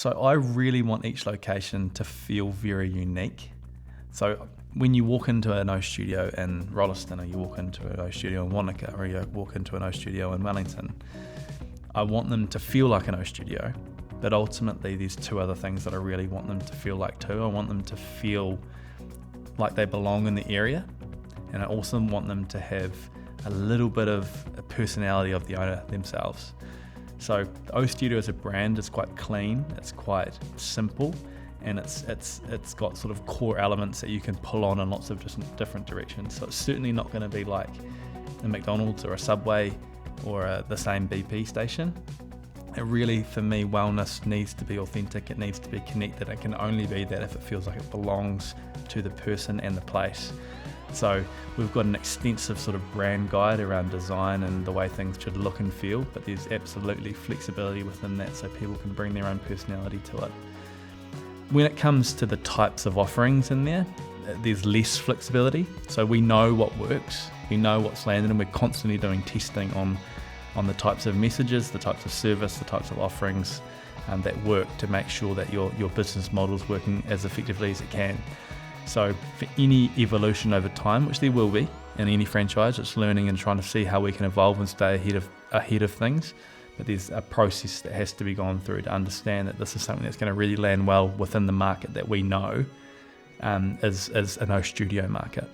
So I really want each location to feel very unique. So when you walk into an O Studio in Rolleston, or you walk into an O Studio in Wanaka, or you walk into an O Studio in Wellington, I want them to feel like an O Studio, but ultimately there's two other things that I really want them to feel like too. I want them to feel like they belong in the area, and I also want them to have a little bit of a personality of the owner themselves. So the O Studio as a brand is quite clean, it's quite simple, and it's got sort of core elements that you can pull on in lots of different directions. So it's certainly not going to be like a McDonald's or a Subway or the same BP station. It really, for me, wellness needs to be authentic, it needs to be connected. It can only be that if it feels like it belongs to the person and the place. So we've got an extensive sort of brand guide around design and the way things should look and feel, but there's absolutely flexibility within that so people can bring their own personality to it. When it comes to the types of offerings in there, there's less flexibility. So we know what works, we know what's landed, and we're constantly doing testing on the types of messages, the types of service, the types of offerings that work to make sure that your business model is working as effectively as it can. So for any evolution over time, which there will be in any franchise, it's learning and trying to see how we can evolve and stay ahead of things. But there's a process that has to be gone through to understand that this is something that's going to really land well within the market that we know is an O Studio market.